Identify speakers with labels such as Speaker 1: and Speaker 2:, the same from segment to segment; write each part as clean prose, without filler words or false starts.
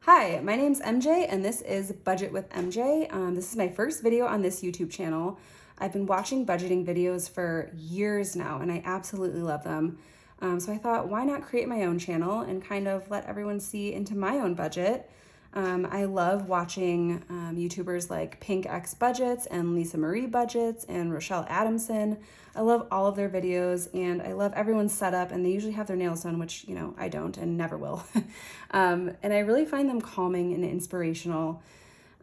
Speaker 1: Hi, my name's MJ and this is Budget with MJ. This is my first video on this YouTube channel. I've been watching budgeting videos for years now and I absolutely love them. So I thought, why not create my own channel and kind of let everyone see into my own budget. I love watching YouTubers like Pink X Budgets and Lisa Marie Budgets and Rochelle Adamson. I love all of their videos and I love everyone's setup, and they usually have their nails done, which, you know, I don't and never will. And I really find them calming and inspirational.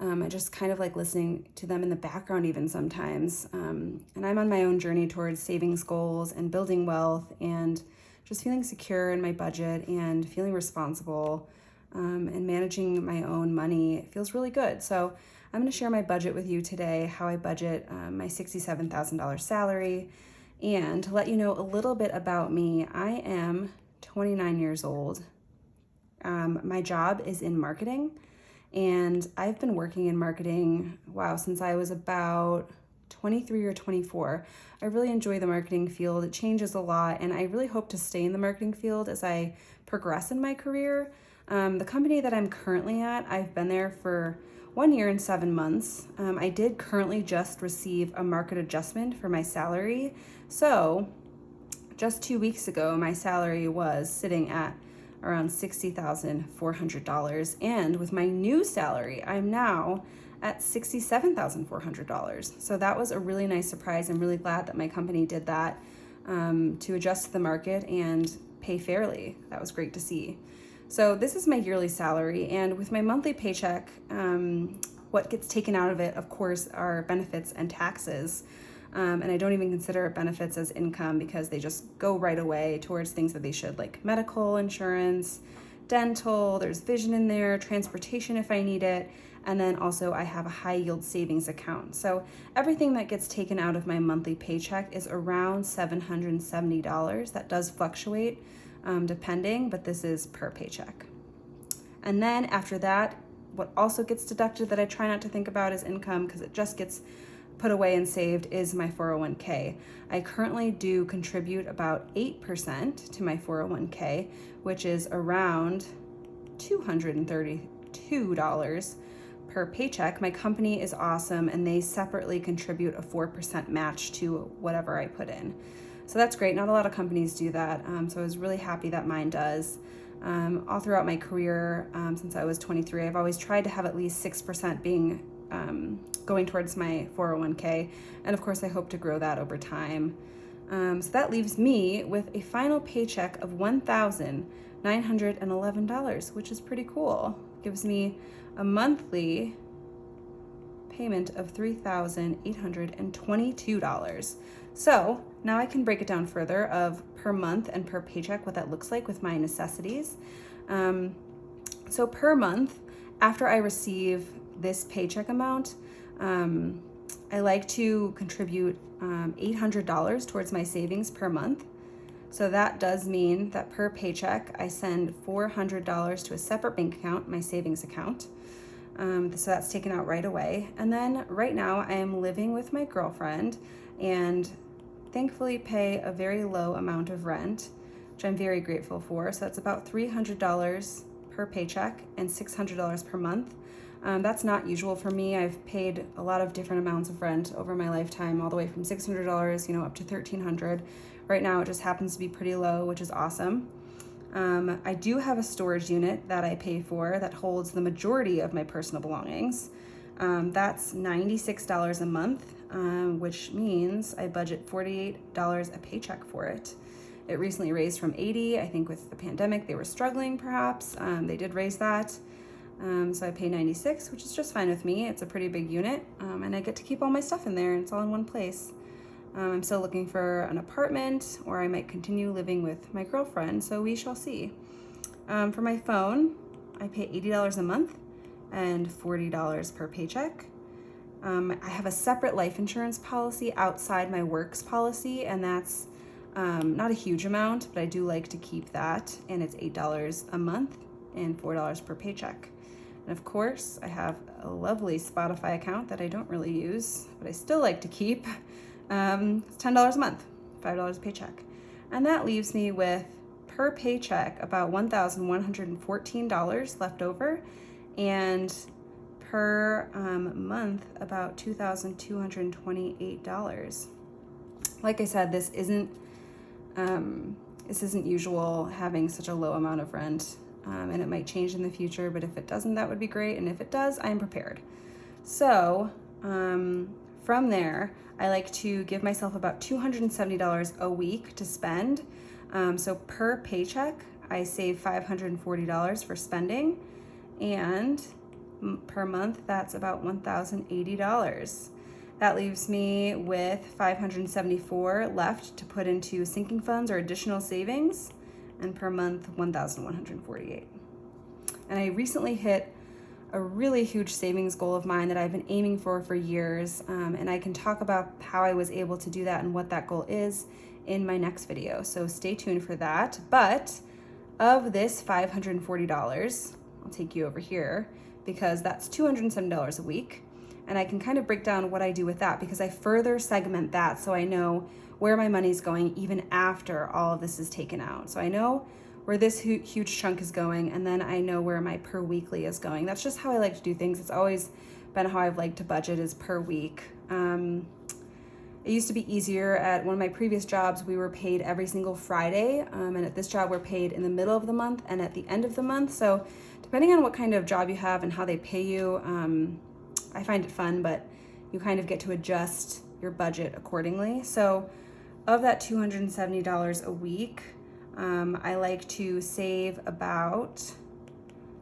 Speaker 1: I just kind of like listening to them in the background even sometimes. And I'm on my own journey towards savings goals and building wealth and just feeling secure in my budget and feeling responsible. And managing my own money feels really good. So I'm going to share my budget with you today, how I budget my $67,000 salary. And to let you know a little bit about me, I am 29 years old. My job is in marketing, and I've been working in marketing, since I was about 23 or 24. I really enjoy the marketing field. It changes a lot, and I really hope to stay in the marketing field as I progress in my career. The company that I'm currently at, I've been there for 1 year and 7 months. I did currently just receive a market adjustment for my salary. So just 2 weeks ago, my salary was sitting at around $60,400. And with my new salary, I'm now at $67,400. So that was a really nice surprise. I'm really glad that my company did that to adjust to the market and pay fairly. That was great to see. So this is my yearly salary, and with my monthly paycheck, what gets taken out of it, of course, are benefits and taxes. And I don't even consider benefits as income because they just go right away towards things that they should, like medical insurance, dental, there's vision in there, transportation if I need it, and then also I have a high yield savings account. So everything that gets taken out of my monthly paycheck is around $770. That does fluctuate depending, but this is per paycheck. And then after that, what also gets deducted that I try not to think about as income because it just gets put away and saved is my 401k. I currently do contribute about 8% to my 401k, which is around $232 per paycheck. My company is awesome and they separately contribute a 4% match to whatever I put in. So that's great. Not a lot of companies do that. So I was really happy that mine does. All throughout my career, since I was 23, I've always tried to have at least 6% being going towards my 401k. And of course, I hope to grow that over time. So that leaves me with a final paycheck of $1,911, which is pretty cool. Gives me a monthly payment of $3,822. So now I can break it down further of per month and per paycheck, what that looks like with my necessities. So per month, after I receive this paycheck amount, I like to contribute $800 towards my savings per month. So that does mean that per paycheck, I send $400 to a separate bank account, my savings account. So that's taken out right away. And then right now I am living with my girlfriend and thankfully pay a very low amount of rent, which I'm very grateful for. So that's about $300 per paycheck and $600 per month. That's not usual for me. I've paid a lot of different amounts of rent over my lifetime, all the way from $600, up to $1,300. Right now it just happens to be pretty low, which is awesome. I do have a storage unit that I pay for that holds the majority of my personal belongings. That's $96 a month, which means I budget $48 a paycheck for it. It recently raised from $80. I think with the pandemic, they were struggling perhaps. They did raise that. So I pay $96, which is just fine with me. It's a pretty big unit, and I get to keep all my stuff in there. It's all in one place. I'm still looking for an apartment, or I might continue living with my girlfriend, so we shall see. For my phone, I pay $80 a month and $40 per paycheck. I have a separate life insurance policy outside my works policy, and that's not a huge amount, but I do like to keep that, and it's $8 a month and $4 per paycheck. And of course, I have a lovely Spotify account that I don't really use, but I still like to keep. It's $10 a month, $5 a paycheck. And that leaves me with, per paycheck, about $1,114 left over. and per month about $2,228. Like I said, this isn't usual, having such a low amount of rent, and it might change in the future, but if it doesn't, that would be great, and if it does, I am prepared. So from there, I like to give myself about $270 a week to spend. So per paycheck, I save $540 for spending, and per month, that's about $1,080. That leaves me with $574 left to put into sinking funds or additional savings, and per month, $1,148. And I recently hit a really huge savings goal of mine that I've been aiming for years, and I can talk about how I was able to do that and what that goal is in my next video, so stay tuned for that. But of this $540, I'll take you over here because that's $207 a week, and I can kind of break down what I do with that because I further segment that so I know where my money's going even after all of this is taken out. So I know where this huge chunk is going, and then I know where my per weekly is going. That's just how I like to do things. It's always been how I've liked to budget, is per week. It used to be easier. At one of my previous jobs, we were paid every single Friday, and at this job, we're paid in the middle of the month and at the end of the month. So depending on what kind of job you have and how they pay you, I find it fun, but you kind of get to adjust your budget accordingly. So of that $270 a week, I like to save about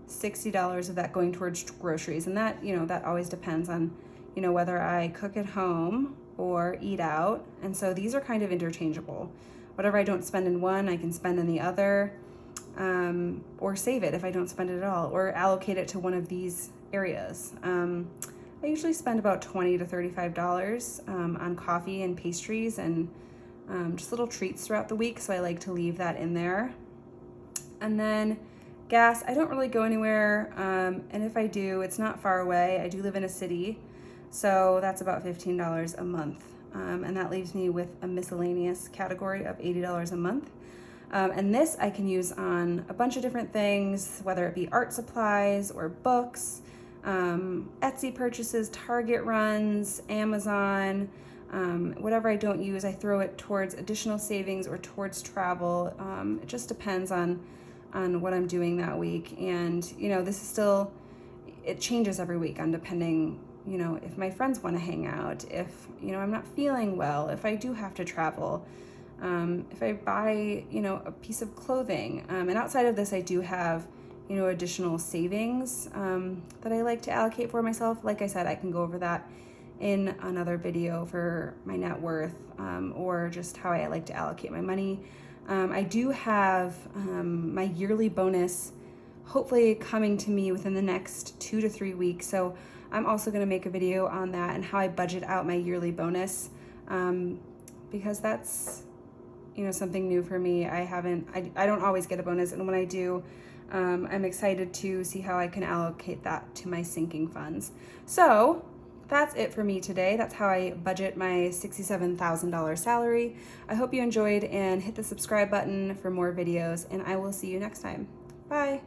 Speaker 1: $60 of that going towards groceries. And that, that always depends on, whether I cook at home or eat out. And so these are kind of interchangeable. Whatever I don't spend in one, I can spend in the other, or save it if I don't spend it at all, or allocate it to one of these areas. I usually spend about $20 to $35 on coffee and pastries and just little treats throughout the week, so I like to leave that in there. And then gas, I don't really go anywhere, and if I do, it's not far away. I do live in a city, so that's about $15 a month, and that leaves me with a miscellaneous category of $80 a month. And this I can use on a bunch of different things, whether it be art supplies or books, Etsy purchases, Target runs, Amazon. Whatever I don't use, I throw it towards additional savings or towards travel. It just depends on what I'm doing that week. And, this is still, it changes every week on depending, if my friends want to hang out, if, I'm not feeling well, if I do have to travel, if I buy, a piece of clothing. And outside of this, I do have, additional savings that I like to allocate for myself. Like I said, I can go over that in another video for my net worth, or just how I like to allocate my money. I do have my yearly bonus hopefully coming to me within the next 2 to 3 weeks. So I'm also going to make a video on that and how I budget out my yearly bonus, because that's, something new for me. I don't always get a bonus, and when I do, I'm excited to see how I can allocate that to my sinking funds. So that's it for me today. That's how I budget my $67,000 salary. I hope you enjoyed, and hit the subscribe button for more videos, and I will see you next time. Bye.